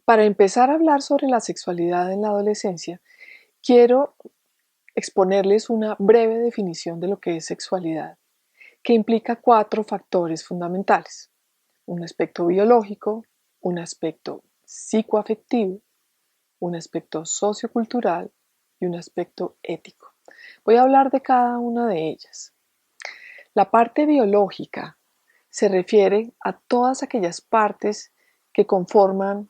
Para empezar a hablar sobre la sexualidad en la adolescencia, quiero exponerles una breve definición de lo que es sexualidad, que implica 4 factores fundamentales: un aspecto biológico, un aspecto psicoafectivo, un aspecto sociocultural y un aspecto ético. Voy a hablar de cada una de ellas. La parte biológica se refiere a todas aquellas partes que conforman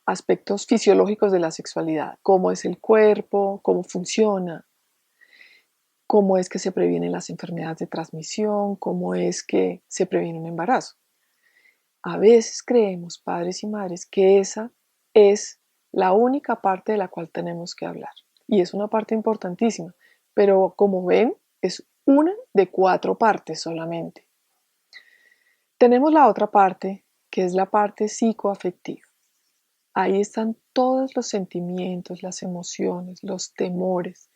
aspectos fisiológicos de la sexualidad: cómo es el cuerpo, cómo funciona, cómo es que se previenen las enfermedades de transmisión, cómo es que se previene un embarazo. A veces creemos, padres y madres, que esa es la única parte de la cual tenemos que hablar. Y es una parte importantísima, pero como ven, es una de 4 partes solamente. Tenemos la otra parte, que es la parte psicoafectiva. Ahí están todos los sentimientos, las emociones, los temores.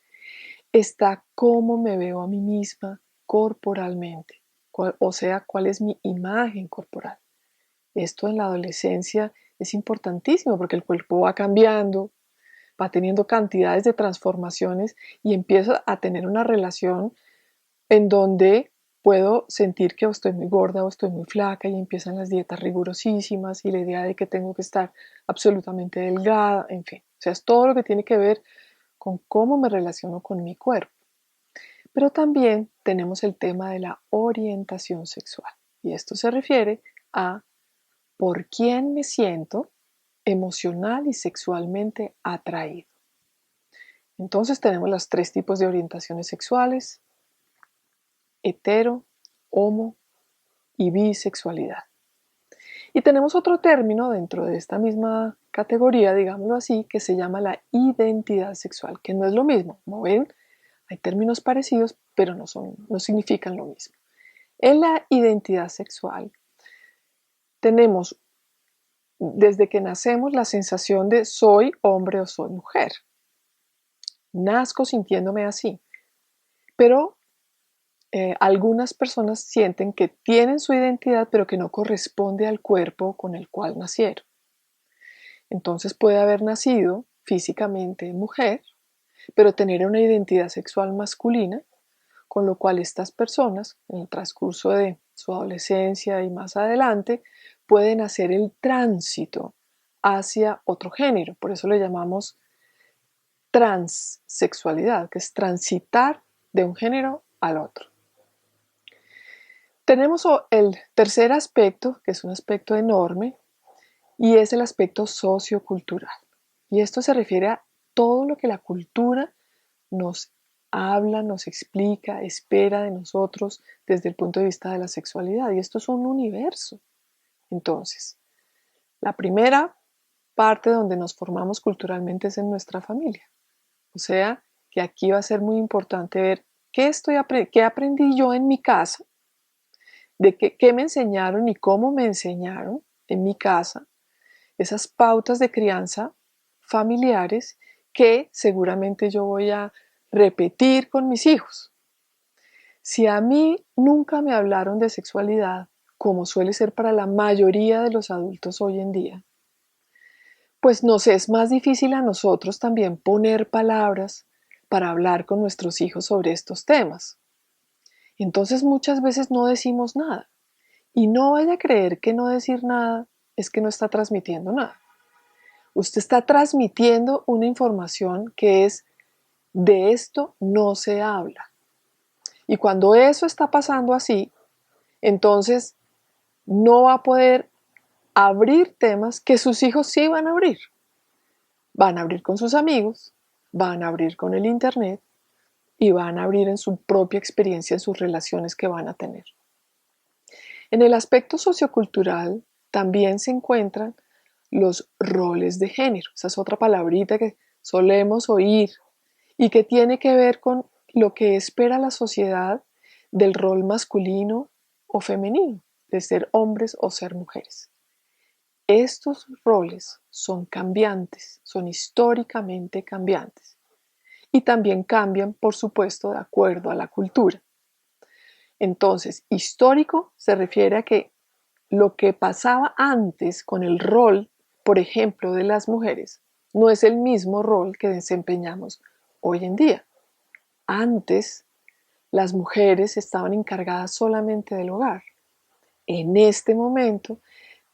Está cómo me veo a mí misma corporalmente, o sea, cuál es mi imagen corporal. Esto en la adolescencia es importantísimo porque el cuerpo va cambiando, va teniendo cantidades de transformaciones y empiezo a tener una relación en donde puedo sentir que o estoy muy gorda o estoy muy flaca, y empiezan las dietas rigurosísimas y la idea de que tengo que estar absolutamente delgada, en fin. O sea, es todo lo que tiene que ver con cómo me relaciono con mi cuerpo. Pero también tenemos el tema de la orientación sexual, y esto se refiere a por quién me siento emocional y sexualmente atraído. Entonces tenemos los 3 tipos de orientaciones sexuales: hetero, homo y bisexualidad. Y tenemos otro término dentro de esta misma categoría, digámoslo así, que se llama la identidad sexual, que no es lo mismo. Como ven, hay términos parecidos, pero no significan lo mismo. En la identidad sexual tenemos desde que nacemos la sensación de soy hombre o soy mujer. Nazco sintiéndome así, pero algunas personas sienten que tienen su identidad, pero que no corresponde al cuerpo con el cual nacieron. Entonces puede haber nacido físicamente mujer, pero tener una identidad sexual masculina, con lo cual estas personas, en el transcurso de su adolescencia y más adelante, pueden hacer el tránsito hacia otro género. Por eso le llamamos transexualidad, que es transitar de un género al otro. Tenemos el tercer aspecto, que es un aspecto enorme, y es el aspecto sociocultural. Y esto se refiere a todo lo que la cultura nos habla, nos explica, espera de nosotros desde el punto de vista de la sexualidad. Y esto es un universo. Entonces, la primera parte donde nos formamos culturalmente es en nuestra familia. O sea, que aquí va a ser muy importante ver qué aprendí yo en mi casa, de qué me enseñaron y cómo me enseñaron en mi casa, esas pautas de crianza familiares que seguramente yo voy a repetir con mis hijos. Si a mí nunca me hablaron de sexualidad, como suele ser para la mayoría de los adultos hoy en día, pues nos es más difícil a nosotros también poner palabras para hablar con nuestros hijos sobre estos temas. Entonces muchas veces no decimos nada. Y no vaya a creer que no decir nada es que no está transmitiendo nada. Usted está transmitiendo una información que es: de esto no se habla. Y cuando eso está pasando así, entonces no va a poder abrir temas que sus hijos sí van a abrir. Van a abrir con sus amigos, van a abrir con el internet y van a abrir en su propia experiencia, en sus relaciones que van a tener. En el aspecto sociocultural también se encuentran los roles de género. Esa es otra palabrita que solemos oír y que tiene que ver con lo que espera la sociedad del rol masculino o femenino, de ser hombres o ser mujeres. Estos roles son cambiantes, son históricamente cambiantes, y también cambian, por supuesto, de acuerdo a la cultura. Entonces, histórico se refiere a que lo que pasaba antes con el rol por ejemplo, de las mujeres, no es el mismo rol que desempeñamos hoy en día. Antes, las mujeres estaban encargadas solamente del hogar. En este momento,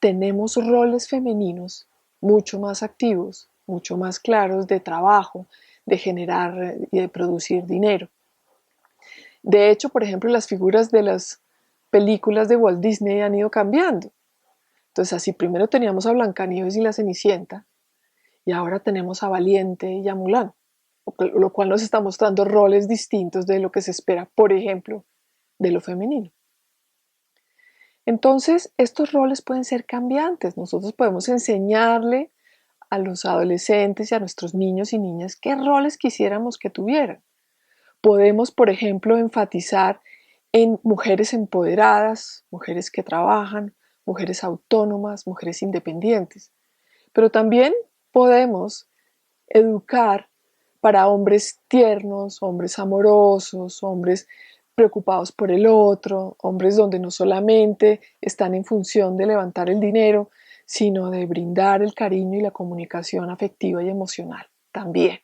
tenemos roles femeninos mucho más activos, mucho más claros de trabajo, de generar y de producir dinero. De hecho, por ejemplo, las figuras de las películas de Walt Disney han ido cambiando. Entonces, así primero teníamos a Blancanieves y la Cenicienta, y ahora tenemos a Valiente y a Mulan, lo cual nos está mostrando roles distintos de lo que se espera, por ejemplo, de lo femenino. Entonces, estos roles pueden ser cambiantes. Nosotros podemos enseñarle a los adolescentes y a nuestros niños y niñas qué roles quisiéramos que tuvieran. Podemos, por ejemplo, enfatizar en mujeres empoderadas, mujeres que trabajan, mujeres autónomas, mujeres independientes. Pero también podemos educar para hombres tiernos, hombres amorosos, hombres preocupados por el otro, hombres donde no solamente están en función de levantar el dinero, sino de brindar el cariño y la comunicación afectiva y emocional también.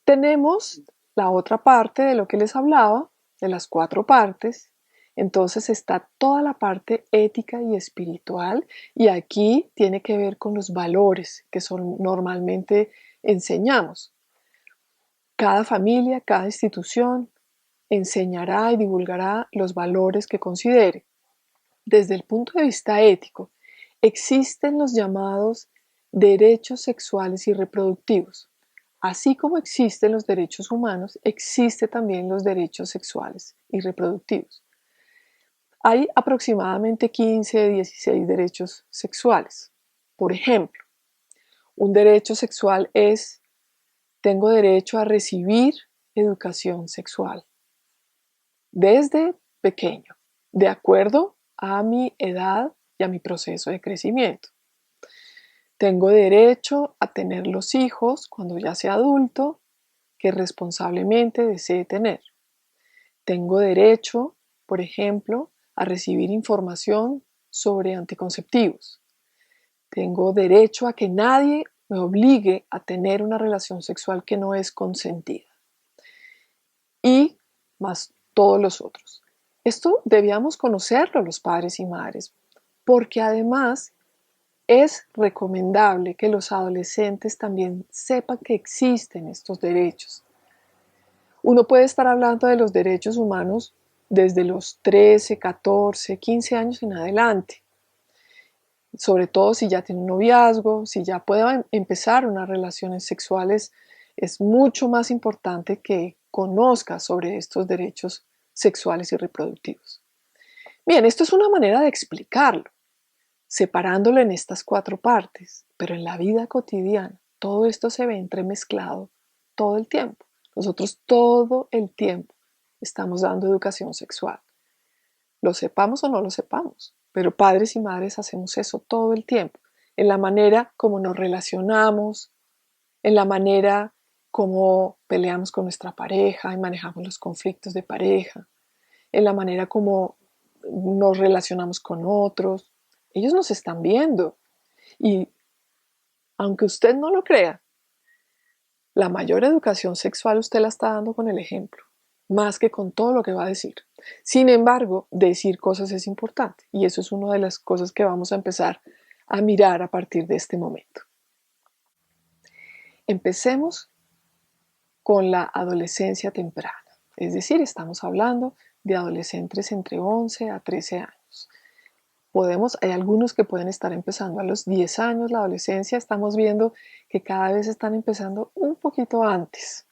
Tenemos la otra parte de lo que les hablaba, de las 4 partes. Entonces está toda la parte ética y espiritual, y aquí tiene que ver con los valores que normalmente enseñamos. Cada familia, cada institución enseñará y divulgará los valores que considere. Desde el punto de vista ético, existen los llamados derechos sexuales y reproductivos. Así como existen los derechos humanos, existen también los derechos sexuales y reproductivos. Hay aproximadamente 15, 16 derechos sexuales. Por ejemplo, un derecho sexual es: tengo derecho a recibir educación sexual desde pequeño, de acuerdo a mi edad y a mi proceso de crecimiento. Tengo derecho a tener los hijos cuando ya sea adulto que responsablemente desee tener. Tengo derecho, por ejemplo, a recibir información sobre anticonceptivos. Tengo derecho a que nadie me obligue a tener una relación sexual que no es consentida. Y más todos los otros. Esto debíamos conocerlo los padres y madres, porque además es recomendable que los adolescentes también sepan que existen estos derechos. Uno puede estar hablando de los derechos humanos desde los 13, 14, 15 años en adelante. Sobre todo si ya tiene un noviazgo, si ya puede empezar unas relaciones sexuales, es mucho más importante que conozca sobre estos derechos sexuales y reproductivos. Bien, esto es una manera de explicarlo, separándolo en estas 4 partes, pero en la vida cotidiana todo esto se ve entremezclado todo el tiempo. Nosotros todo el tiempo estamos dando educación sexual, lo sepamos o no lo sepamos, pero padres y madres hacemos eso todo el tiempo, en la manera como nos relacionamos, en la manera como peleamos con nuestra pareja y manejamos los conflictos de pareja, en la manera como nos relacionamos con otros. Ellos nos están viendo, y aunque usted no lo crea, la mayor educación sexual usted la está dando con el ejemplo, más que con todo lo que va a decir. Sin embargo, decir cosas es importante, y eso es una de las cosas que vamos a empezar a mirar a partir de este momento. Empecemos con la adolescencia temprana, es decir, estamos hablando de adolescentes entre 11 a 13 años. Hay algunos que pueden estar empezando a los 10 años la adolescencia. Estamos viendo que cada vez están empezando un poquito antes.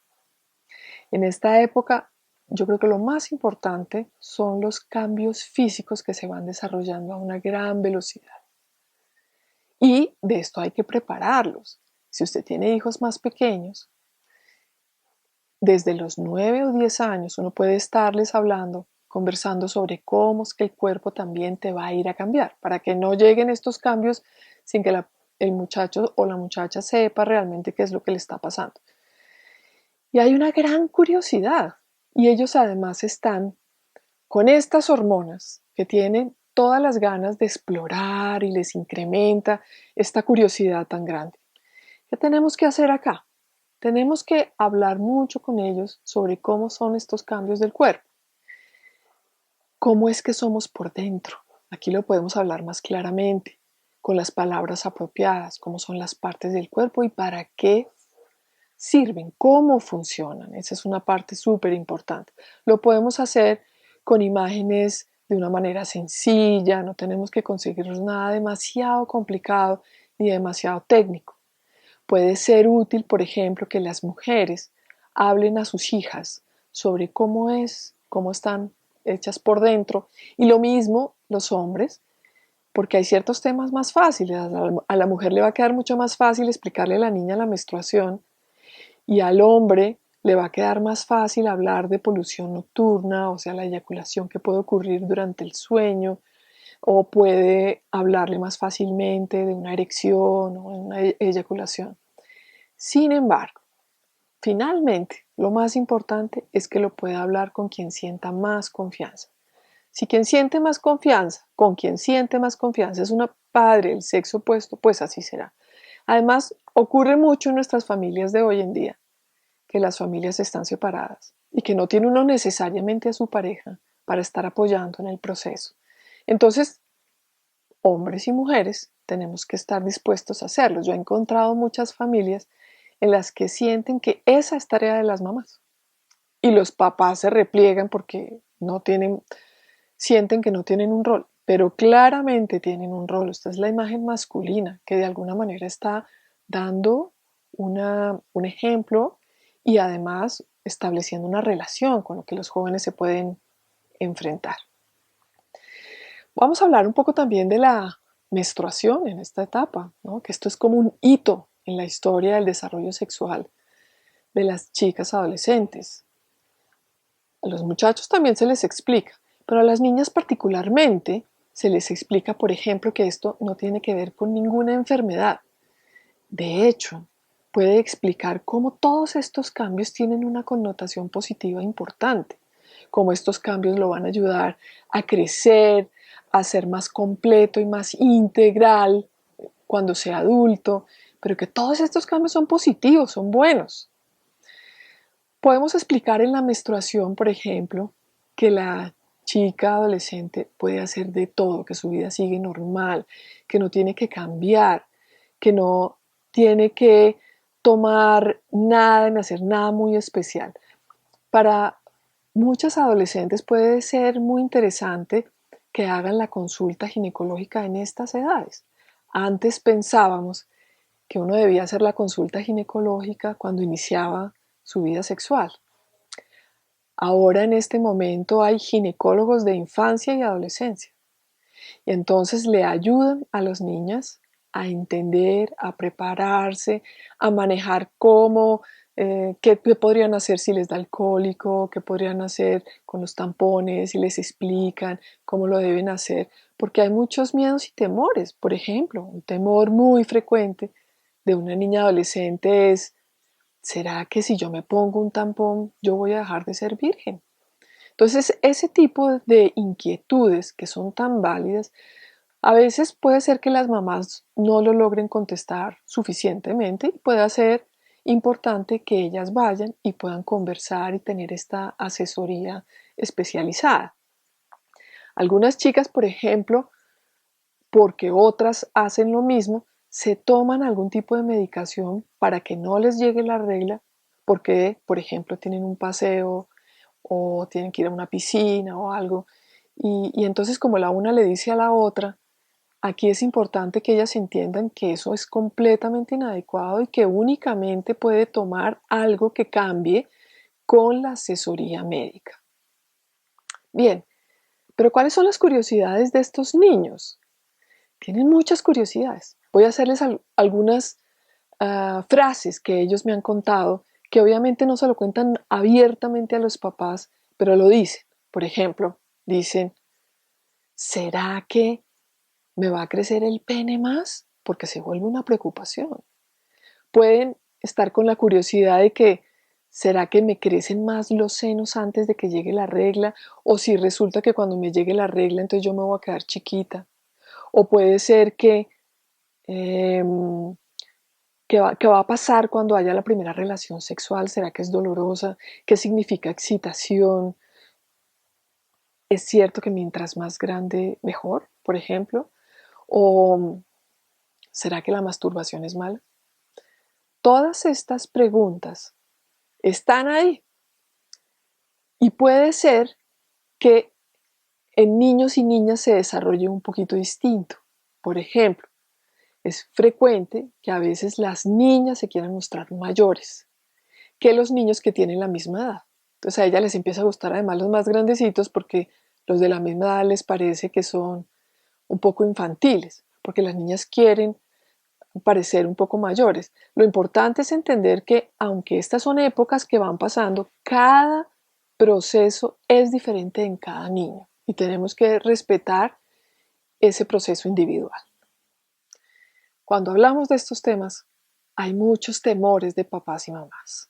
En esta época, yo creo que lo más importante son los cambios físicos que se van desarrollando a una gran velocidad. Y de esto hay que prepararlos. Si usted tiene hijos más pequeños, desde los 9 o 10 años uno puede estarles hablando, conversando sobre cómo es que el cuerpo también te va a ir a cambiar, para que no lleguen estos cambios sin que el muchacho o la muchacha sepa realmente qué es lo que le está pasando. Y hay una gran curiosidad, y ellos además están con estas hormonas que tienen todas las ganas de explorar y les incrementa esta curiosidad tan grande. ¿Qué tenemos que hacer acá? Tenemos que hablar mucho con ellos sobre cómo son estos cambios del cuerpo. ¿Cómo es que somos por dentro? Aquí lo podemos hablar más claramente, con las palabras apropiadas, cómo son las partes del cuerpo y para qué sirven, cómo funcionan. Esa es una parte súper importante. Lo podemos hacer con imágenes de una manera sencilla, no tenemos que conseguir nada demasiado complicado ni demasiado técnico. Puede ser útil, por ejemplo, que las mujeres hablen a sus hijas sobre cómo están hechas por dentro, y lo mismo los hombres, porque hay ciertos temas más fáciles. A la mujer le va a quedar mucho más fácil explicarle a la niña la menstruación, y al hombre le va a quedar más fácil hablar de polución nocturna, o sea, la eyaculación que puede ocurrir durante el sueño, o puede hablarle más fácilmente de una erección o una eyaculación. Sin embargo, finalmente, lo más importante es que lo pueda hablar con quien sienta más confianza. Si quien siente más confianza, con quien siente más confianza es una padre del sexo opuesto, pues así será. Además, ocurre mucho en nuestras familias de hoy en día, que las familias están separadas y que no tiene uno necesariamente a su pareja para estar apoyando en el proceso. Entonces, hombres y mujeres tenemos que estar dispuestos a hacerlo. Yo he encontrado muchas familias en las que sienten que esa es tarea de las mamás y los papás se repliegan porque sienten que no tienen un rol, pero claramente tienen un rol. Esta es la imagen masculina que de alguna manera está dando un ejemplo y además estableciendo una relación con lo que los jóvenes se pueden enfrentar. Vamos a hablar un poco también de la menstruación en esta etapa, ¿no? Que esto es como un hito en la historia del desarrollo sexual de las chicas adolescentes. A los muchachos también se les explica, pero a las niñas particularmente se les explica, por ejemplo, que esto no tiene que ver con ninguna enfermedad. De hecho, puede explicar cómo todos estos cambios tienen una connotación positiva importante, cómo estos cambios lo van a ayudar a crecer, a ser más completo y más integral cuando sea adulto, pero que todos estos cambios son positivos, son buenos. Podemos explicar en la menstruación, por ejemplo, que la chica adolescente puede hacer de todo, que su vida sigue normal, que no tiene que cambiar, que no tiene que tomar nada, en hacer nada muy especial. Para muchas adolescentes puede ser muy interesante que hagan la consulta ginecológica en estas edades. Antes pensábamos que uno debía hacer la consulta ginecológica cuando iniciaba su vida sexual. Ahora en este momento hay ginecólogos de infancia y adolescencia y entonces le ayudan a las niñas a entender, a prepararse, a manejar qué podrían hacer si les da el cólico, qué podrían hacer con los tampones, y les explican cómo lo deben hacer, porque hay muchos miedos y temores. Por ejemplo, un temor muy frecuente de una niña adolescente es: ¿será que si yo me pongo un tampón yo voy a dejar de ser virgen? Entonces, ese tipo de inquietudes que son tan válidas, a veces puede ser que las mamás no lo logren contestar suficientemente y puede ser importante que ellas vayan y puedan conversar y tener esta asesoría especializada. Algunas chicas, por ejemplo, porque otras hacen lo mismo, se toman algún tipo de medicación para que no les llegue la regla, porque, por ejemplo, tienen un paseo o tienen que ir a una piscina o algo. Y entonces, como la una le dice a la otra, aquí es importante que ellas entiendan que eso es completamente inadecuado y que únicamente puede tomar algo que cambie con la asesoría médica. Bien, pero ¿cuáles son las curiosidades de estos niños? Tienen muchas curiosidades. Voy a hacerles algunas frases que ellos me han contado, que obviamente no se lo cuentan abiertamente a los papás, pero lo dicen. Por ejemplo, dicen: ¿será que me va a crecer el pene más? Porque se vuelve una preocupación. Pueden estar con la curiosidad de que ¿Será que me crecen más los senos antes de que llegue la regla? ¿O si resulta que cuando me llegue la regla entonces yo me voy a quedar chiquita? ¿O puede ser que, qué va a pasar cuando haya la primera relación sexual? ¿Será que es dolorosa? ¿Qué significa excitación? ¿Es cierto que mientras más grande mejor, por ejemplo? ¿O será que la masturbación es mala? Todas estas preguntas están ahí y puede ser que en niños y niñas se desarrolle un poquito distinto. Por ejemplo, es frecuente que a veces las niñas se quieran mostrar mayores que los niños que tienen la misma edad. Entonces a ella les empieza a gustar además los más grandecitos porque los de la misma edad les parece que son un poco infantiles, porque las niñas quieren parecer un poco mayores. Lo importante es entender que aunque estas son épocas que van pasando, cada proceso es diferente en cada niño y tenemos que respetar ese proceso individual. Cuando hablamos de estos temas, hay muchos temores de papás y mamás.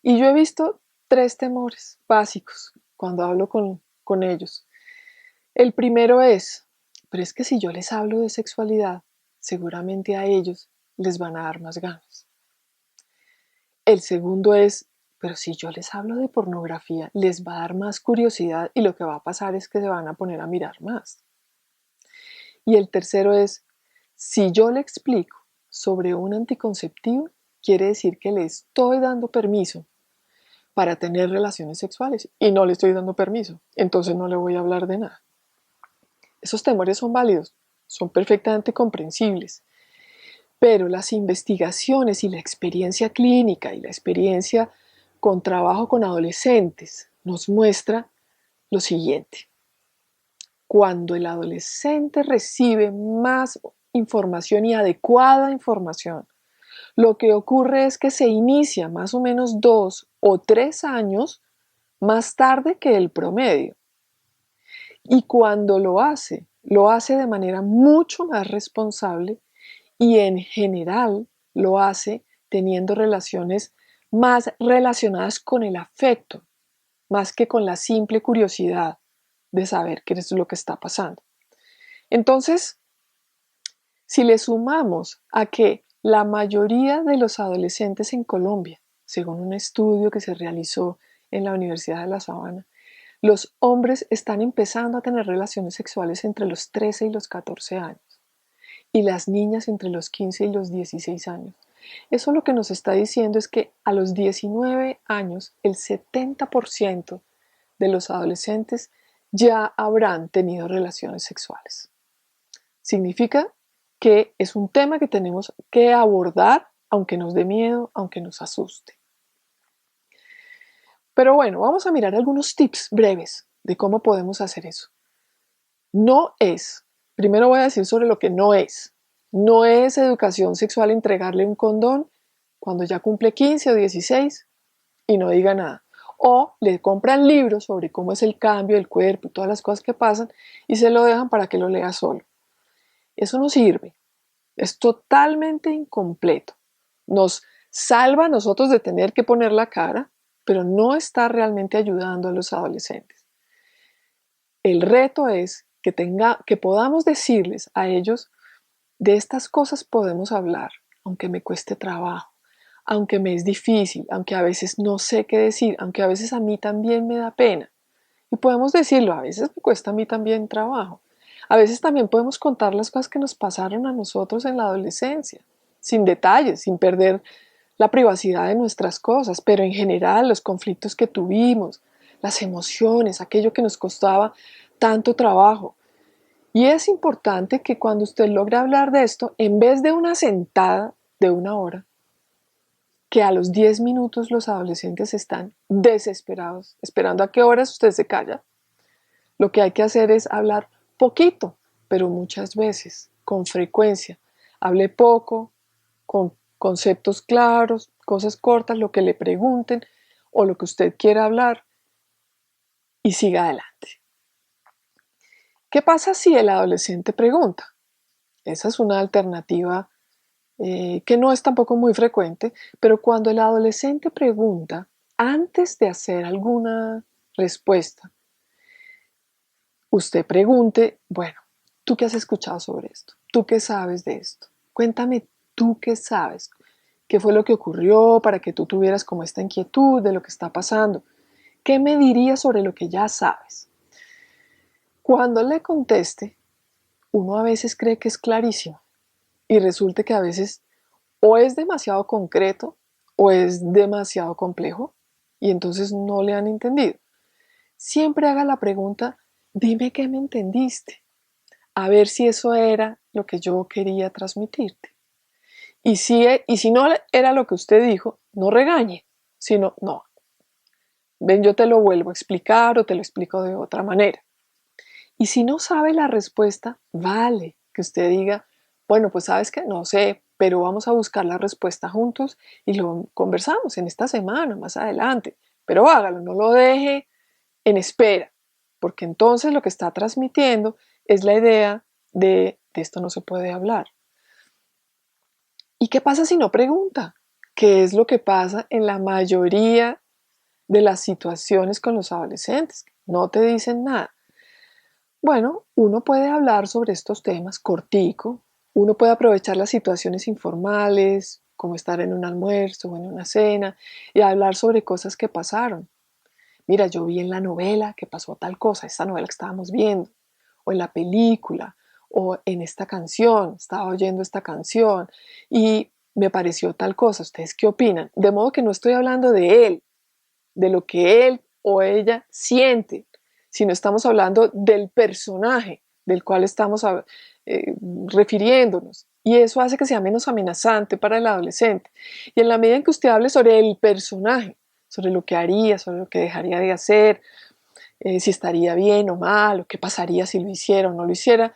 Y yo he visto 3 temores básicos cuando hablo con ellos. El primero es, pero es que si yo les hablo de sexualidad, seguramente a ellos les van a dar más ganas. El segundo es, pero si yo les hablo de pornografía, les va a dar más curiosidad y lo que va a pasar es que se van a poner a mirar más. Y el tercero es, si yo le explico sobre un anticonceptivo, quiere decir que le estoy dando permiso para tener relaciones sexuales y no le estoy dando permiso, entonces no le voy a hablar de nada. Esos temores son válidos, son perfectamente comprensibles, pero las investigaciones y la experiencia clínica y la experiencia con trabajo con adolescentes nos muestra lo siguiente. Cuando el adolescente recibe más información y adecuada información, lo que ocurre es que se inicia más o menos 2 o 3 años más tarde que el promedio. Y cuando lo hace de manera mucho más responsable y en general lo hace teniendo relaciones más relacionadas con el afecto, más que con la simple curiosidad de saber qué es lo que está pasando. Entonces, si le sumamos a que la mayoría de los adolescentes en Colombia, según un estudio que se realizó en la Universidad de La Sabana, los hombres están empezando a tener relaciones sexuales entre los 13 y los 14 años y las niñas entre los 15 y los 16 años. Eso lo que nos está diciendo es que a los 19 años el 70% de los adolescentes ya habrán tenido relaciones sexuales. Significa que es un tema que tenemos que abordar, aunque nos dé miedo, aunque nos asuste. Pero bueno, vamos a mirar algunos tips breves de cómo podemos hacer eso. No es, primero voy a decir sobre lo que no es. No es educación sexual entregarle un condón cuando ya cumple 15 o 16 y no diga nada. O le compran libros sobre cómo es el cambio del cuerpo y todas las cosas que pasan y se lo dejan para que lo lea solo. Eso no sirve. Es totalmente incompleto. Nos salva a nosotros de tener que poner la cara, pero no está realmente ayudando a los adolescentes. El reto es que podamos decirles a ellos, de estas cosas podemos hablar, aunque me cueste trabajo, aunque me es difícil, aunque a veces no sé qué decir, aunque a veces a mí también me da pena. Y podemos decirlo, a veces me cuesta a mí también trabajo. A veces también podemos contar las cosas que nos pasaron a nosotros en la adolescencia, sin detalles, sin perder la privacidad de nuestras cosas, pero en general los conflictos que tuvimos, las emociones, aquello que nos costaba tanto trabajo. Y es importante que cuando usted logre hablar de esto, en vez de una sentada de 1 hora, que a los 10 minutos los adolescentes están desesperados, esperando a qué horas usted se calla, lo que hay que hacer es hablar poquito, pero muchas veces, con frecuencia. Hable poco, con conceptos claros, cosas cortas, lo que le pregunten o lo que usted quiera hablar y siga adelante. ¿Qué pasa si el adolescente pregunta? Esa es una alternativa que no es tampoco muy frecuente, pero cuando el adolescente pregunta, antes de hacer alguna respuesta, usted pregunte, bueno, ¿tú qué has escuchado sobre esto? ¿Tú qué sabes de esto? Cuéntame tú qué sabes. ¿Qué fue lo que ocurrió para que tú tuvieras como esta inquietud de lo que está pasando? ¿Qué me dirías sobre lo que ya sabes? Cuando le conteste, uno a veces cree que es clarísimo y resulta que a veces o es demasiado concreto o es demasiado complejo y entonces no le han entendido. Siempre haga la pregunta, dime qué me entendiste, a ver si eso era lo que yo quería transmitirte. Y si no era lo que usted dijo, no regañe, sino, no, ven, yo te lo vuelvo a explicar o te lo explico de otra manera. Y si no sabe la respuesta, vale que usted diga, bueno, pues sabes que no sé, pero vamos a buscar la respuesta juntos y lo conversamos en esta semana, más adelante. Pero hágalo, no lo deje en espera, porque entonces lo que está transmitiendo es la idea de esto no se puede hablar. ¿Y qué pasa si no pregunta? ¿Qué es lo que pasa en la mayoría de las situaciones con los adolescentes? No te dicen nada. Bueno, uno puede hablar sobre estos temas cortico, uno puede aprovechar las situaciones informales, como estar en un almuerzo o en una cena, y hablar sobre cosas que pasaron. Mira, yo vi en la novela que pasó tal cosa, esta novela que estábamos viendo, o en la película, o en esta canción, estaba oyendo esta canción y me pareció tal cosa. ¿Ustedes qué opinan? De modo que no estoy hablando de él, de lo que él o ella siente, sino estamos hablando del personaje del cual estamos refiriéndonos. Y eso hace que sea menos amenazante para el adolescente. Y en la medida en que usted hable sobre el personaje, sobre lo que haría, sobre lo que dejaría de hacer, si estaría bien o mal, o qué pasaría si lo hiciera o no lo hiciera,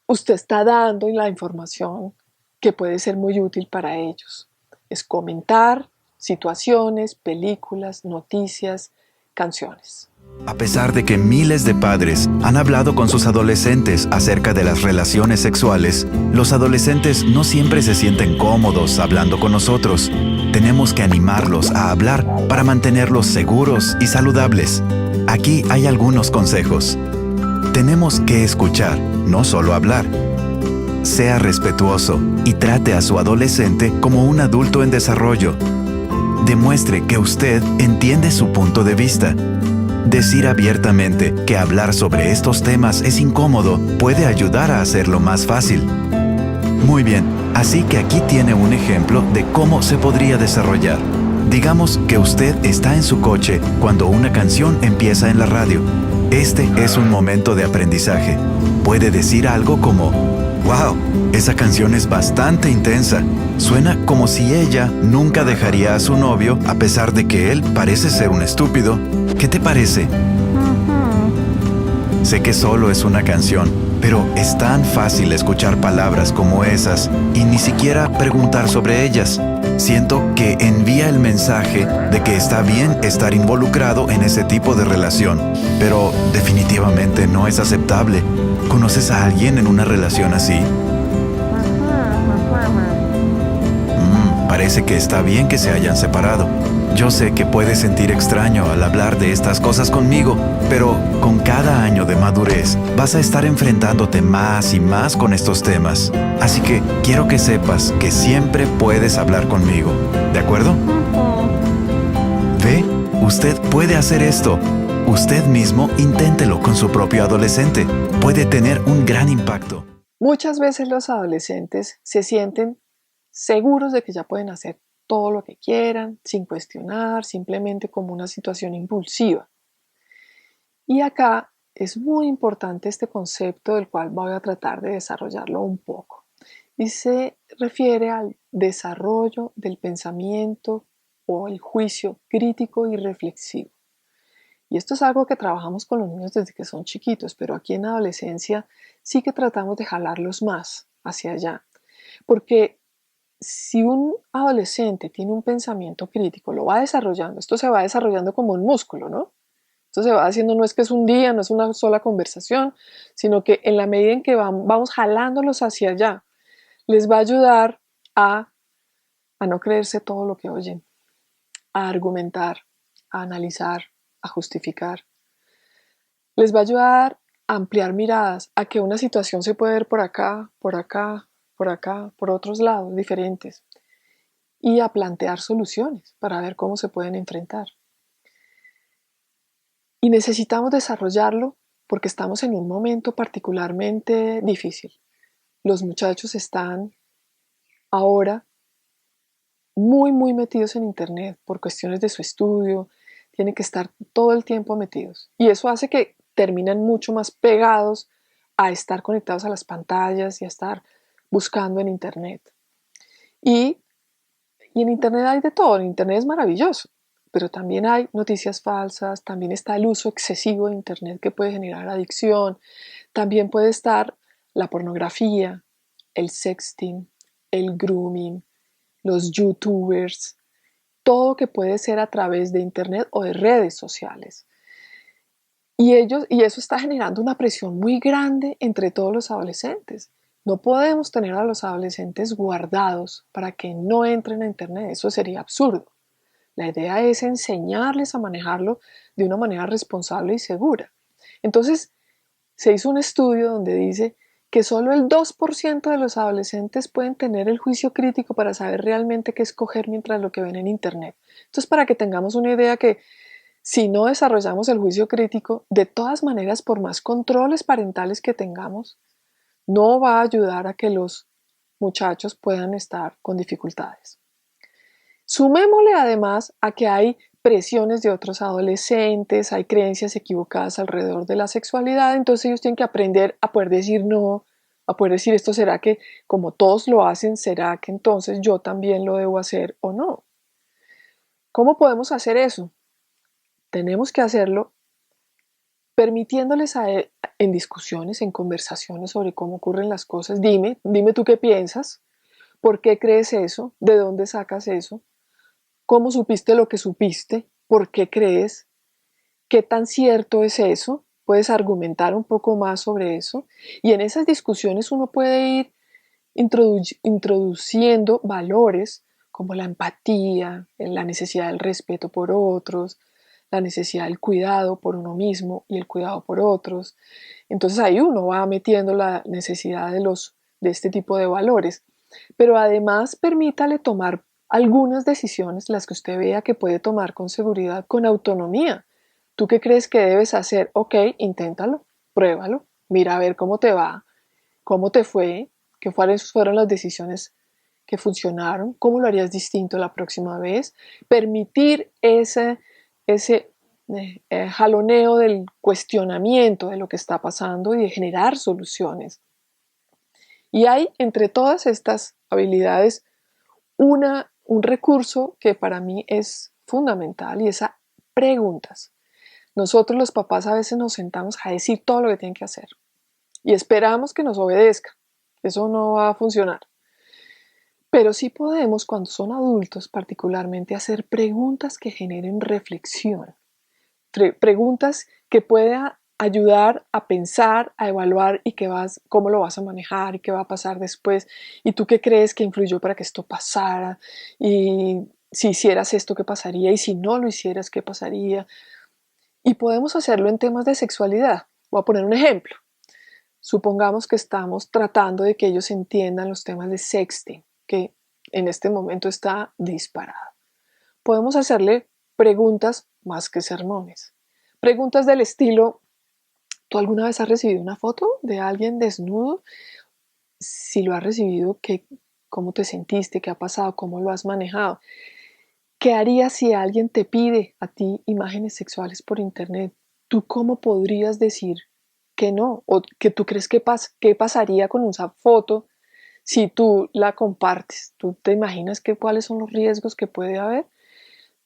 usted está dando la información que puede ser muy útil para ellos. Es comentar situaciones, películas, noticias, canciones. A pesar de que miles de padres han hablado con sus adolescentes acerca de las relaciones sexuales, los adolescentes no siempre se sienten cómodos hablando con nosotros. Tenemos que animarlos a hablar para mantenerlos seguros y saludables. Aquí hay algunos consejos. Tenemos que escuchar, no solo hablar. Sea respetuoso y trate a su adolescente como un adulto en desarrollo. Demuestre que usted entiende su punto de vista. Decir abiertamente que hablar sobre estos temas es incómodo puede ayudar a hacerlo más fácil. Muy bien, así que aquí tiene un ejemplo de cómo se podría desarrollar. Digamos que usted está en su coche cuando una canción empieza en la radio. Este es un momento de aprendizaje. Puede decir algo como, «Wow, esa canción es bastante intensa. Suena como si ella nunca dejaría a su novio a pesar de que él parece ser un estúpido. ¿Qué te parece?» Sé que solo es una canción, pero es tan fácil escuchar palabras como esas y ni siquiera preguntar sobre ellas. Siento que envía el mensaje de que está bien estar involucrado en ese tipo de relación, pero definitivamente no es aceptable. ¿Conoces a alguien en una relación así? Parece que está bien que se hayan separado. Yo sé que puedes sentir extraño al hablar de estas cosas conmigo, pero con cada año de madurez vas a estar enfrentándote más y más con estos temas. Así que quiero que sepas que siempre puedes hablar conmigo, ¿de acuerdo? ¿Ve? Usted puede hacer esto. Usted mismo inténtelo con su propio adolescente. Puede tener un gran impacto. Muchas veces los adolescentes se sienten seguros de que ya pueden hacer todo lo que quieran, sin cuestionar, simplemente como una situación impulsiva. Y acá es muy importante este concepto del cual voy a tratar de desarrollarlo un poco. Y se refiere al desarrollo del pensamiento o el juicio crítico y reflexivo. Y esto es algo que trabajamos con los niños desde que son chiquitos, pero aquí en la adolescencia sí que tratamos de jalarlos más hacia allá. Porque si un adolescente tiene un pensamiento crítico, lo va desarrollando, esto se va desarrollando como un músculo, ¿no? Esto se va haciendo, no es que es un día, no es una sola conversación, sino que en la medida en que vamos jalándolos hacia allá, les va a ayudar a no creerse todo lo que oyen, a argumentar, a analizar, a justificar. Les va a ayudar a ampliar miradas, a que una situación se puede ver por acá, por acá, por acá, por otros lados diferentes, y a plantear soluciones para ver cómo se pueden enfrentar. Y necesitamos desarrollarlo porque estamos en un momento particularmente difícil. Los muchachos están ahora muy metidos en Internet por cuestiones de su estudio, tienen que estar todo el tiempo metidos. Y eso hace que terminan mucho más pegados a estar conectados a las pantallas y a estar buscando en Internet. Y en Internet hay de todo, en Internet es maravilloso, pero también hay noticias falsas, también está el uso excesivo de Internet que puede generar adicción, también puede estar la pornografía, el sexting, el grooming, los youtubers, todo que puede ser a través de Internet o de redes sociales. Y eso está generando una presión muy grande entre todos los adolescentes. No podemos tener a los adolescentes guardados para que no entren a Internet. Eso sería absurdo. La idea es enseñarles a manejarlo de una manera responsable y segura. Entonces, se hizo un estudio donde dice que solo el 2% de los adolescentes pueden tener el juicio crítico para saber realmente qué escoger mientras lo que ven en Internet. Entonces, para que tengamos una idea que si no desarrollamos el juicio crítico, de todas maneras, por más controles parentales que tengamos, no va a ayudar a que los muchachos puedan estar con dificultades. Sumémosle además a que hay presiones de otros adolescentes, hay creencias equivocadas alrededor de la sexualidad, entonces ellos tienen que aprender a poder decir no, a poder decir esto será que como todos lo hacen, será que entonces yo también lo debo hacer o no. ¿Cómo podemos hacer eso? Tenemos que hacerlo permitiéndoles en discusiones, en conversaciones sobre cómo ocurren las cosas. Dime tú qué piensas, por qué crees eso, de dónde sacas eso, cómo supiste lo que supiste, por qué crees, qué tan cierto es eso, puedes argumentar un poco más sobre eso y en esas discusiones uno puede ir introduciendo valores como la empatía, la necesidad del respeto por otros, la necesidad del cuidado por uno mismo y el cuidado por otros. Entonces ahí uno va metiendo la necesidad de este tipo de valores, pero además permítale tomar algunas decisiones, las que usted vea que puede tomar con seguridad, con autonomía. ¿Tú qué crees que debes hacer? Ok, inténtalo, pruébalo, mira a ver cómo te va, cómo te fue, qué fueron las decisiones que funcionaron, cómo lo harías distinto la próxima vez. Permitir ese jaloneo del cuestionamiento de lo que está pasando y de generar soluciones. Y hay entre todas estas habilidades un recurso que para mí es fundamental y es a preguntas. Nosotros los papás a veces nos sentamos a decir todo lo que tienen que hacer y esperamos que nos obedezcan. Eso no va a funcionar. Pero sí podemos, cuando son adultos particularmente, hacer preguntas que generen reflexión. Preguntas que puedan ayudar a pensar, a evaluar y cómo lo vas a manejar y qué va a pasar después. ¿Y tú qué crees que influyó para que esto pasara? Y si hicieras esto, ¿qué pasaría? Y si no lo hicieras, ¿qué pasaría? Y podemos hacerlo en temas de sexualidad. Voy a poner un ejemplo. Supongamos que estamos tratando de que ellos entiendan los temas de sexting, que en este momento está disparado. Podemos hacerle preguntas más que sermones. Preguntas del estilo, ¿tú alguna vez has recibido una foto de alguien desnudo? Si lo has recibido, ¿cómo te sentiste? ¿Qué ha pasado? ¿Cómo lo has manejado? ¿Qué harías si alguien te pide a ti imágenes sexuales por internet? ¿Tú cómo podrías decir que no? ¿O que tú crees qué pasaría con esa foto si tú la compartes? ¿Tú te imaginas cuáles son los riesgos que puede haber?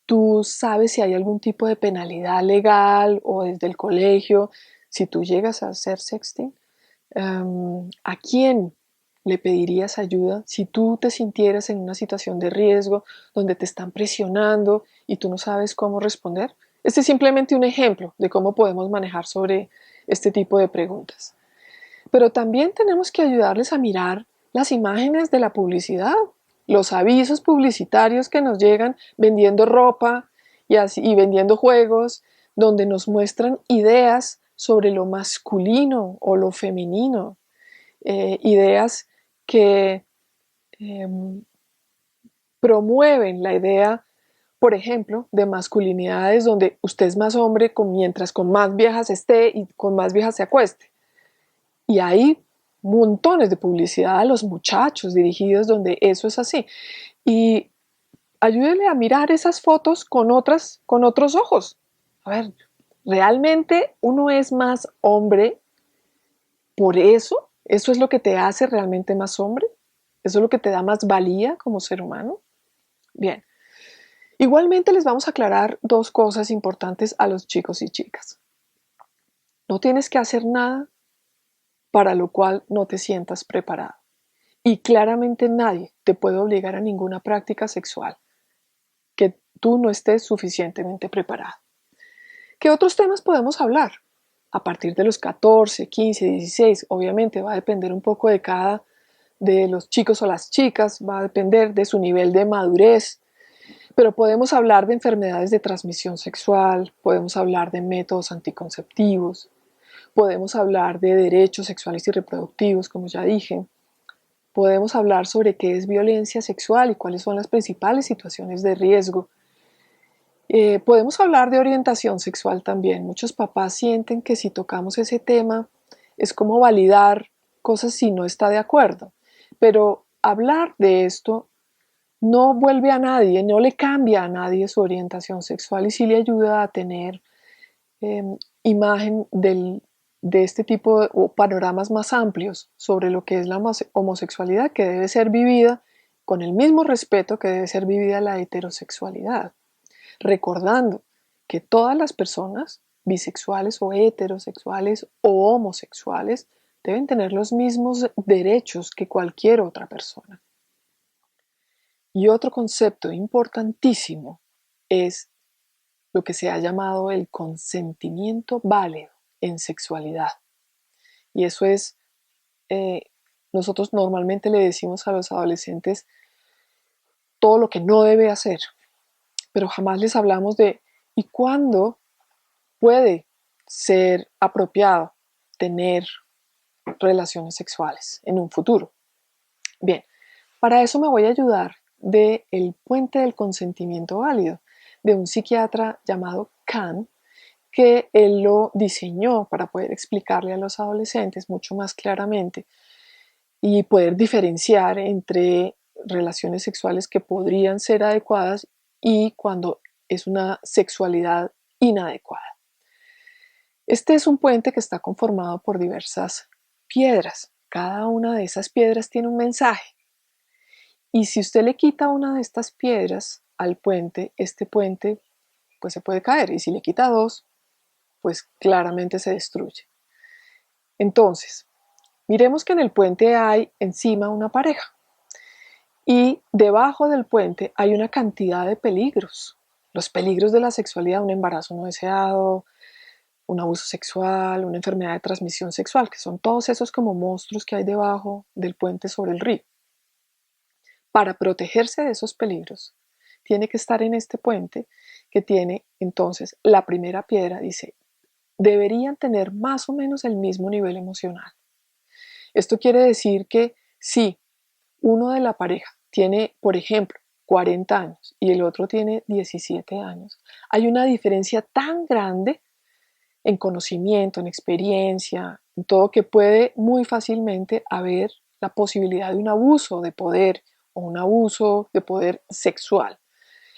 ¿Tú sabes si hay algún tipo de penalidad legal o desde el colegio si tú llegas a hacer sexting? ¿A quién le pedirías ayuda si tú te sintieras en una situación de riesgo donde te están presionando y tú no sabes cómo responder? Este es simplemente un ejemplo de cómo podemos manejar sobre este tipo de preguntas. Pero también tenemos que ayudarles a mirar las imágenes de la publicidad. los avisos publicitarios que nos llegan vendiendo ropa y vendiendo juegos, donde nos muestran ideas sobre lo masculino o lo femenino, ideas que eh, promueven la idea, por ejemplo, de masculinidades donde usted es más hombre mientras con más viejas esté y con más viejas se acueste. Y hay montones de publicidad a los muchachos dirigidos donde eso es así. Y ayúdenle a mirar esas fotos con otros ojos. A ver, ¿realmente uno es más hombre por eso? ¿Eso es lo que te hace realmente más hombre? ¿Eso es lo que te da más valía como ser humano? Bien. Igualmente les vamos a aclarar dos cosas importantes a los chicos y chicas. No tienes que hacer nada para lo cual no te sientas preparado. Y claramente nadie te puede obligar a ninguna práctica sexual que tú no estés suficientemente preparado. ¿Qué otros temas podemos hablar? A partir de los 14, 15, 16, obviamente va a depender un poco de los chicos o las chicas, va a depender de su nivel de madurez, pero podemos hablar de enfermedades de transmisión sexual, podemos hablar de métodos anticonceptivos, podemos hablar de derechos sexuales y reproductivos, como ya dije, podemos hablar sobre qué es violencia sexual y cuáles son las principales situaciones de riesgo. Podemos hablar de orientación sexual también. Muchos papás sienten que si tocamos ese tema es como validar cosas si no está de acuerdo. Pero hablar de esto no vuelve a nadie, no le cambia a nadie su orientación sexual y sí le ayuda a tener imagen de este tipo o panoramas más amplios sobre lo que es la homosexualidad que debe ser vivida con el mismo respeto que debe ser vivida la heterosexualidad. Recordando que todas las personas, bisexuales o heterosexuales o homosexuales, deben tener los mismos derechos que cualquier otra persona. Y otro concepto importantísimo es lo que se ha llamado el consentimiento válido en sexualidad. Y eso es, nosotros normalmente le decimos a los adolescentes todo lo que no debe hacer, pero jamás les hablamos de ¿y cuándo puede ser apropiado tener relaciones sexuales en un futuro? Bien, para eso me voy a ayudar del puente del consentimiento válido, de un psiquiatra llamado Kahn, que él lo diseñó para poder explicarle a los adolescentes mucho más claramente y poder diferenciar entre relaciones sexuales que podrían ser adecuadas y cuando es una sexualidad inadecuada. Este es un puente que está conformado por diversas piedras. Cada una de esas piedras tiene un mensaje. Y si usted le quita una de estas piedras al puente, este puente pues se puede caer. Y si le quita dos, pues claramente se destruye. Entonces, miremos que en el puente hay encima una pareja. Y debajo del puente hay una cantidad de peligros. Los peligros de la sexualidad, un embarazo no deseado, un abuso sexual, una enfermedad de transmisión sexual, que son todos esos como monstruos que hay debajo del puente sobre el río. Para protegerse de esos peligros, tiene que estar en este puente que tiene entonces la primera piedra, dice, deberían tener más o menos el mismo nivel emocional. Esto quiere decir que si uno de la pareja tiene, por ejemplo, 40 años y el otro tiene 17 años, hay una diferencia tan grande en conocimiento, en experiencia, en todo que puede muy fácilmente haber la posibilidad de un abuso de poder o un abuso de poder sexual.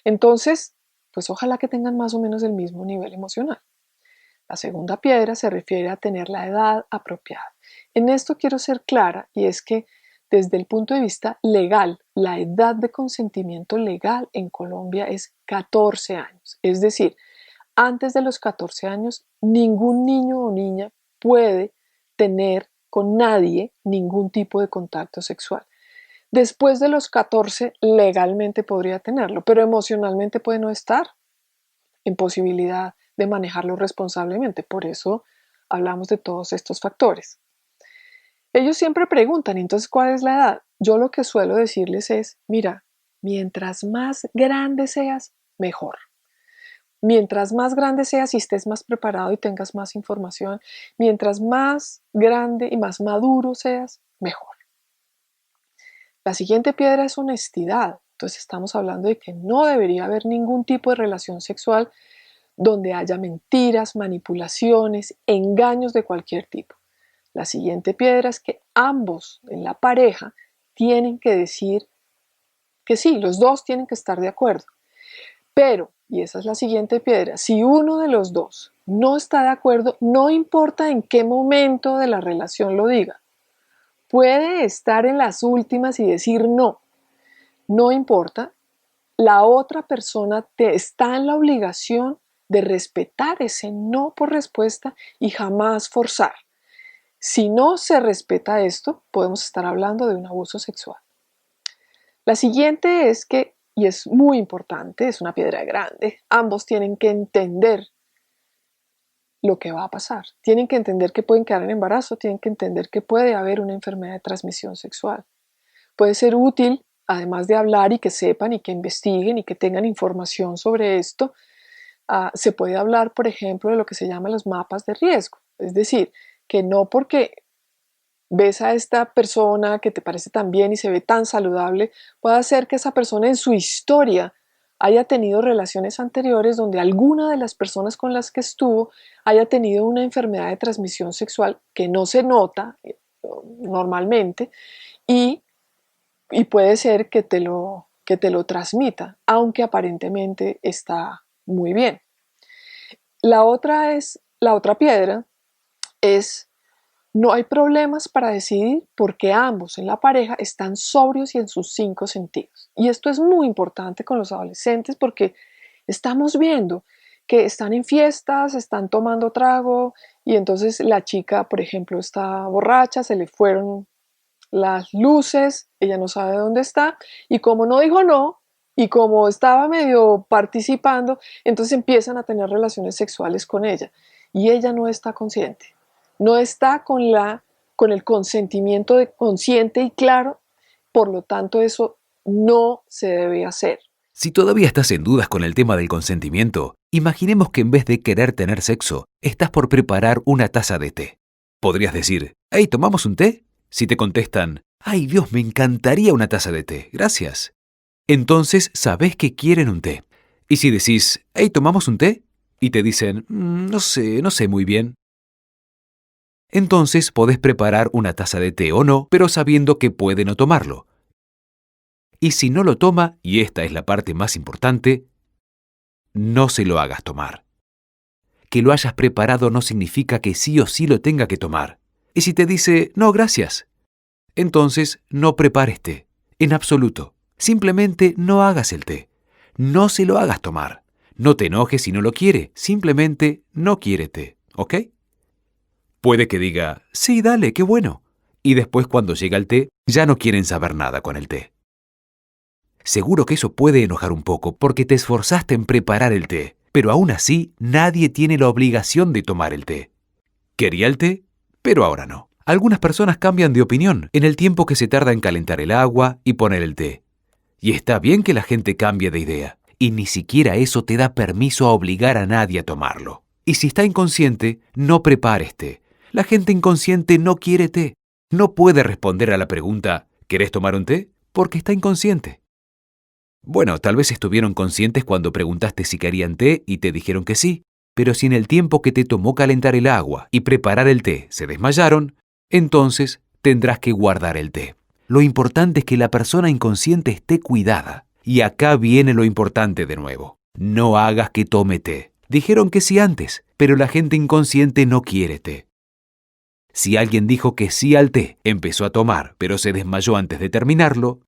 Entonces, pues ojalá que tengan más o menos el mismo nivel emocional. La segunda piedra se refiere a tener la edad apropiada. En esto quiero ser clara y es que desde el punto de vista legal, la edad de consentimiento legal en Colombia es 14 años. Es decir, antes de los 14 años, ningún niño o niña puede tener con nadie ningún tipo de contacto sexual. Después de los 14, legalmente podría tenerlo, pero emocionalmente puede no estar en posibilidad de manejarlo responsablemente. Por eso hablamos de todos estos factores. Ellos siempre preguntan, entonces, ¿cuál es la edad? Yo lo que suelo decirles es, mira, mientras más grande seas, mejor. Mientras más grande seas y estés más preparado y tengas más información, mientras más grande y más maduro seas, mejor. La siguiente piedra es honestidad. Entonces estamos hablando de que no debería haber ningún tipo de relación sexual donde haya mentiras, manipulaciones, engaños de cualquier tipo. La siguiente piedra es que ambos en la pareja tienen que decir que sí, los dos tienen que estar de acuerdo. Pero, y esa es la siguiente piedra, si uno de los dos no está de acuerdo, no importa en qué momento de la relación lo diga. Puede estar en las últimas y decir no. No importa. La otra persona está en la obligación de respetar ese no por respuesta y jamás forzar. Si no se respeta esto, podemos estar hablando de un abuso sexual. La siguiente es que, y es muy importante, es una piedra grande, ambos tienen que entender lo que va a pasar. Tienen que entender que pueden quedar en embarazo, tienen que entender que puede haber una enfermedad de transmisión sexual. Puede ser útil, además de hablar y que sepan y que investiguen y que tengan información sobre esto, se puede hablar, por ejemplo, de lo que se llama los mapas de riesgo. Es decir, que no porque ves a esta persona que te parece tan bien y se ve tan saludable, puede ser que esa persona en su historia haya tenido relaciones anteriores donde alguna de las personas con las que estuvo haya tenido una enfermedad de transmisión sexual que no se nota normalmente y puede ser que te lo transmita, aunque aparentemente está muy bien. La otra piedra es: no hay problemas para decidir porque ambos en la pareja están sobrios y en sus 5 sentidos. Y esto es muy importante con los adolescentes porque estamos viendo que están en fiestas, están tomando trago y entonces la chica, por ejemplo, está borracha, se le fueron las luces, ella no sabe dónde está y como no dijo no y como estaba medio participando, entonces empiezan a tener relaciones sexuales con ella y ella no está consciente. No está con el consentimiento consciente y claro, por lo tanto eso no se debe hacer. Si todavía estás en dudas con el tema del consentimiento, imaginemos que en vez de querer tener sexo, estás por preparar una taza de té. Podrías decir, «Hey, ¿tomamos un té?» Si te contestan, «Ay Dios, me encantaría una taza de té, gracias». Entonces sabés que quieren un té. Y si decís, «Hey, ¿tomamos un té?» Y te dicen, no sé muy bien». Entonces podés preparar una taza de té o no, pero sabiendo que puede no tomarlo. Y si no lo toma, y esta es la parte más importante, no se lo hagas tomar. Que lo hayas preparado no significa que sí o sí lo tenga que tomar. Y si te dice, no, gracias, entonces no prepares té, en absoluto. Simplemente no hagas el té. No se lo hagas tomar. No te enojes si no lo quiere, simplemente no quiere té, ¿ok? Puede que diga, sí, dale, qué bueno. Y después cuando llega el té, ya no quieren saber nada con el té. Seguro que eso puede enojar un poco porque te esforzaste en preparar el té, pero aún así nadie tiene la obligación de tomar el té. Quería el té, pero ahora no. Algunas personas cambian de opinión en el tiempo que se tarda en calentar el agua y poner el té. Y está bien que la gente cambie de idea, y ni siquiera eso te da permiso a obligar a nadie a tomarlo. Y si está inconsciente, no prepares té. La gente inconsciente no quiere té. No puede responder a la pregunta, ¿querés tomar un té? Porque está inconsciente. Bueno, tal vez estuvieron conscientes cuando preguntaste si querían té y te dijeron que sí, pero si en el tiempo que te tomó calentar el agua y preparar el té se desmayaron, entonces tendrás que guardar el té. Lo importante es que la persona inconsciente esté cuidada. Y acá viene lo importante de nuevo. No hagas que tome té. Dijeron que sí antes, pero la gente inconsciente no quiere té. Si alguien dijo que sí al té, empezó a tomar, pero se desmayó antes de terminarlo,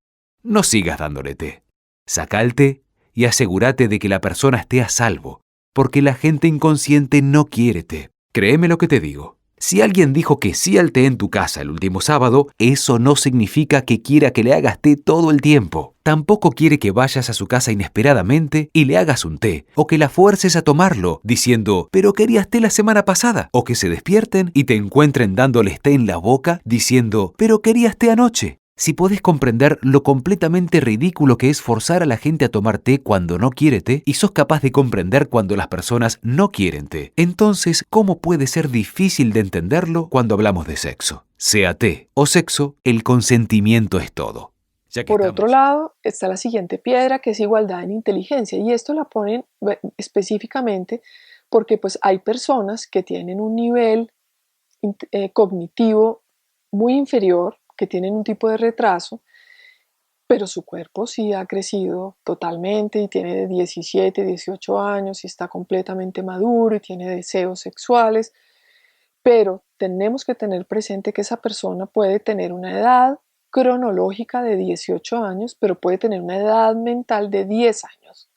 no sigas dándole té. Saca el té y asegúrate de que la persona esté a salvo, porque la gente inconsciente no quiere té. Créeme lo que te digo. Si alguien dijo que sí al té en tu casa el último sábado, eso no significa que quiera que le hagas té todo el tiempo. Tampoco quiere que vayas a su casa inesperadamente y le hagas un té, o que la fuerces a tomarlo, diciendo, «¿Pero querías té la semana pasada?» O que se despierten y te encuentren dándoles té en la boca, diciendo, «¿Pero querías té anoche?» Si podés comprender lo completamente ridículo que es forzar a la gente a tomar té cuando no quiere té y sos capaz de comprender cuando las personas no quieren té, entonces, ¿cómo puede ser difícil de entenderlo cuando hablamos de sexo? Sea té o sexo, el consentimiento es todo. Ya que Por otro estamos. lado, está la siguiente piedra, que es igualdad en inteligencia, y esto la ponen específicamente porque pues hay personas que tienen un nivel cognitivo muy inferior, que tienen un tipo de retraso, pero su cuerpo sí ha crecido totalmente y tiene de 17, 18 años y está completamente maduro y tiene deseos sexuales, pero tenemos que tener presente que esa persona puede tener una edad cronológica de 18 años, pero puede tener una edad mental de 10 años.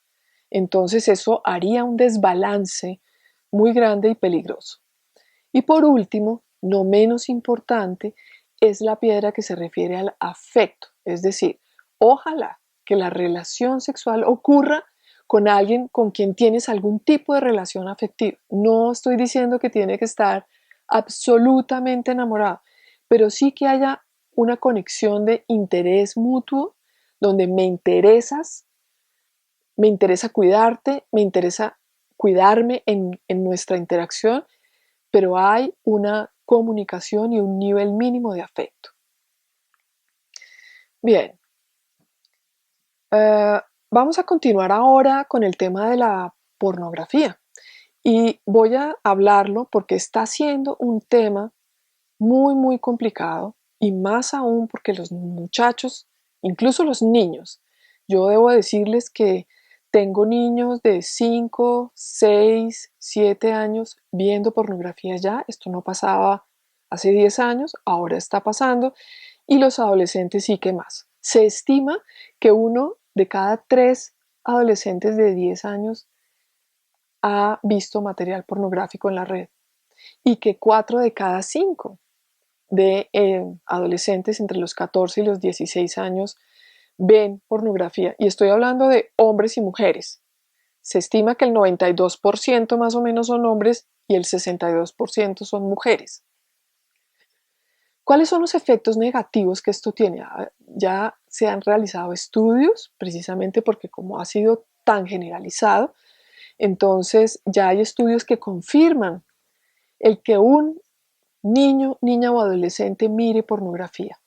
Entonces eso haría un desbalance muy grande y peligroso. Y por último, no menos importante, es la piedra que se refiere al afecto, es decir, ojalá que la relación sexual ocurra con alguien con quien tienes algún tipo de relación afectiva. No estoy diciendo que tiene que estar absolutamente enamorado, pero sí que haya una conexión de interés mutuo donde me interesa cuidarte, me interesa cuidarme en nuestra interacción, pero hay una comunicación y un nivel mínimo de afecto. Bien, vamos a continuar ahora con el tema de la pornografía y voy a hablarlo porque está siendo un tema muy, muy complicado y más aún porque los muchachos, incluso los niños, yo debo decirles que tengo niños de 5, 6, 7 años viendo pornografía ya. Esto no pasaba hace 10 años, ahora está pasando. Y los adolescentes sí que más. Se estima que uno de cada 3 adolescentes de 10 años ha visto material pornográfico en la red y que 4 de cada 5 de adolescentes entre los 14 y los 16 años ven pornografía. Y estoy hablando de hombres y mujeres. Se estima que el 92% más o menos son hombres y el 62% son mujeres. ¿Cuáles son los efectos negativos que esto tiene? Ya se han realizado estudios, precisamente porque como ha sido tan generalizado, entonces ya hay estudios que confirman el que un niño, niña o adolescente mire pornografía.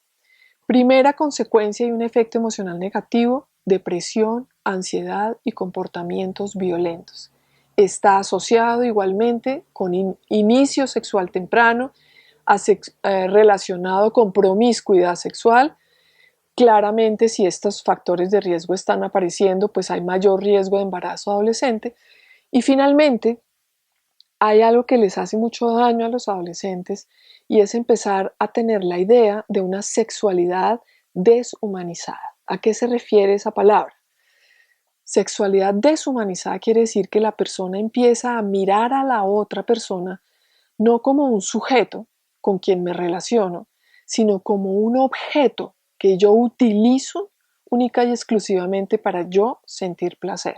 Primera consecuencia y un efecto emocional negativo: depresión, ansiedad y comportamientos violentos. Está asociado igualmente con inicio sexual temprano, relacionado con promiscuidad sexual. Claramente, si estos factores de riesgo están apareciendo, pues hay mayor riesgo de embarazo adolescente. Y finalmente, hay algo que les hace mucho daño a los adolescentes y es empezar a tener la idea de una sexualidad deshumanizada. ¿A qué se refiere esa palabra? Sexualidad deshumanizada quiere decir que la persona empieza a mirar a la otra persona no como un sujeto con quien me relaciono, sino como un objeto que yo utilizo única y exclusivamente para yo sentir placer.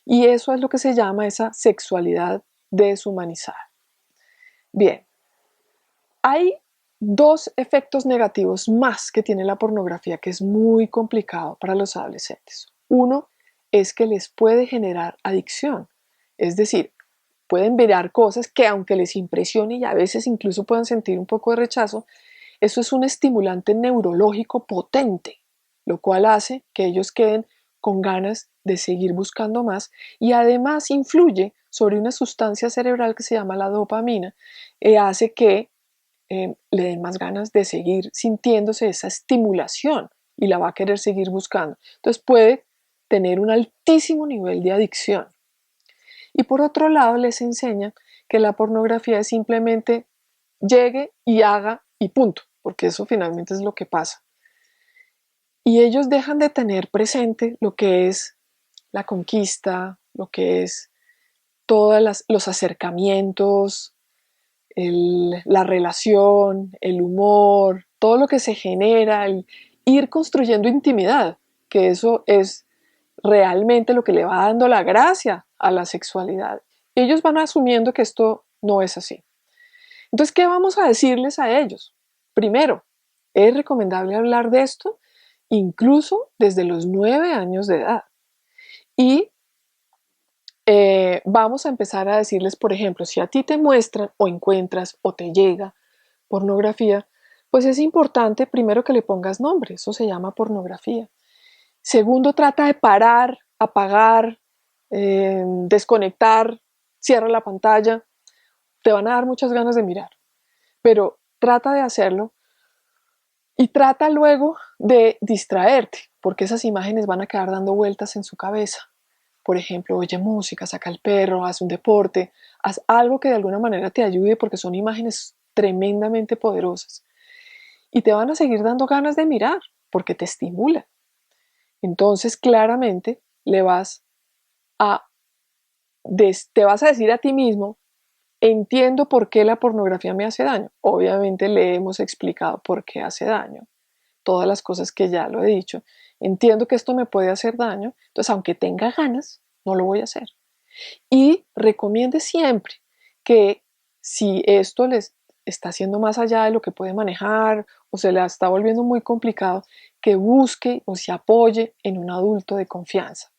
Y eso es lo que se llama esa sexualidad deshumanizada. Bien, hay dos efectos negativos más que tiene la pornografía que es muy complicado para los adolescentes. Uno es que les puede generar adicción, es decir, pueden mirar cosas que aunque les impresione y a veces incluso puedan sentir un poco de rechazo, eso es un estimulante neurológico potente, lo cual hace que ellos queden con ganas de seguir buscando más y además influye sobre una sustancia cerebral que se llama la dopamina y hace que le den más ganas de seguir sintiéndose esa estimulación y la va a querer seguir buscando. Entonces puede tener un altísimo nivel de adicción. Y por otro lado les enseña que la pornografía es simplemente llegue y haga y punto, porque eso finalmente es lo que pasa. Y ellos dejan de tener presente lo que es la conquista, lo que es todos los acercamientos, la relación, el humor, todo lo que se genera, el ir construyendo intimidad, que eso es realmente lo que le va dando la gracia a la sexualidad. Ellos van asumiendo que esto no es así. Entonces, ¿qué vamos a decirles a ellos? Primero, Es recomendable hablar de esto incluso desde los 9 años de edad. Y vamos a empezar a decirles, por ejemplo, si a ti te muestran o encuentras o te llega pornografía, pues es importante primero que le pongas nombre, eso se llama pornografía. Segundo, trata de parar, apagar, desconectar, cierra la pantalla. Te van a dar muchas ganas de mirar, pero trata de hacerlo y trata luego de distraerte, porque esas imágenes van a quedar dando vueltas en su cabeza. Por ejemplo, oye música, saca el perro, haz un deporte, haz algo que de alguna manera te ayude, porque son imágenes tremendamente poderosas. Y te van a seguir dando ganas de mirar, porque te estimula. Entonces, claramente, te vas a decir a ti mismo, entiendo por qué la pornografía me hace daño. Obviamente le hemos explicado por qué hace daño, todas las cosas que ya lo he dicho. Entiendo que esto me puede hacer daño, entonces aunque tenga ganas, no lo voy a hacer. Y recomiende siempre que si esto les está haciendo más allá de lo que puede manejar o se le está volviendo muy complicado, que busque o se apoye en un adulto de confianza.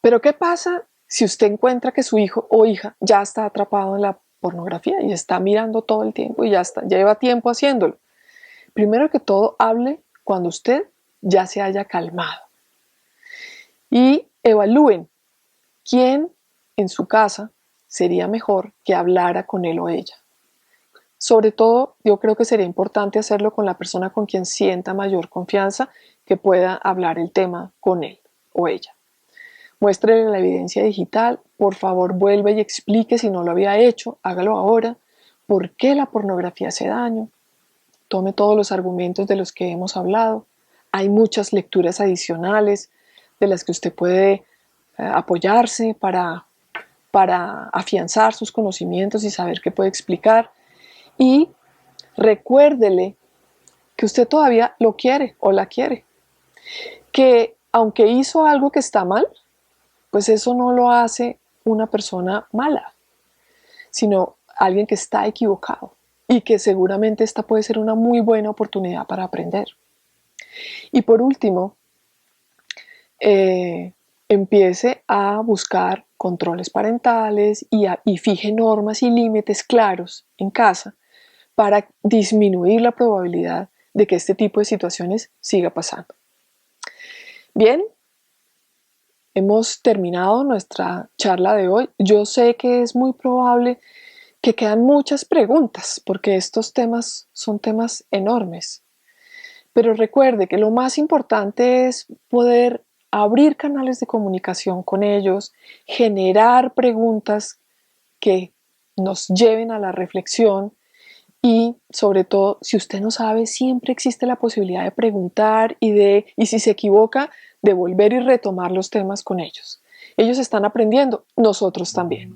Pero ¿qué pasa si usted encuentra que su hijo o hija ya está atrapado en la pornografía y está mirando todo el tiempo y ya lleva tiempo haciéndolo? Primero que todo, hable cuando usted ya se haya calmado. Y evalúen quién en su casa sería mejor que hablara con él o ella. Sobre todo, yo creo que sería importante hacerlo con la persona con quien sienta mayor confianza, que pueda hablar el tema con él o ella. Muéstrele la evidencia digital, por favor vuelva y explique si no lo había hecho, hágalo ahora, por qué la pornografía hace daño. Tome todos los argumentos de los que hemos hablado. Hay muchas lecturas adicionales de las que usted puede apoyarse para afianzar sus conocimientos y saber qué puede explicar. Y recuérdele que usted todavía lo quiere o la quiere. Que aunque hizo algo que está mal, pues eso no lo hace una persona mala, sino alguien que está equivocado y que seguramente esta puede ser una muy buena oportunidad para aprender. Y por último, empiece a buscar controles parentales y fije normas y límites claros en casa para disminuir la probabilidad de que este tipo de situaciones siga pasando. Bien, hemos terminado nuestra charla de hoy. Yo sé que es muy probable que quedan muchas preguntas porque estos temas son temas enormes. Pero recuerde que lo más importante es poder abrir canales de comunicación con ellos, generar preguntas que nos lleven a la reflexión y, sobre todo, si usted no sabe, siempre existe la posibilidad de preguntar y si se equivoca, de volver y retomar los temas con ellos. Ellos están aprendiendo, nosotros también.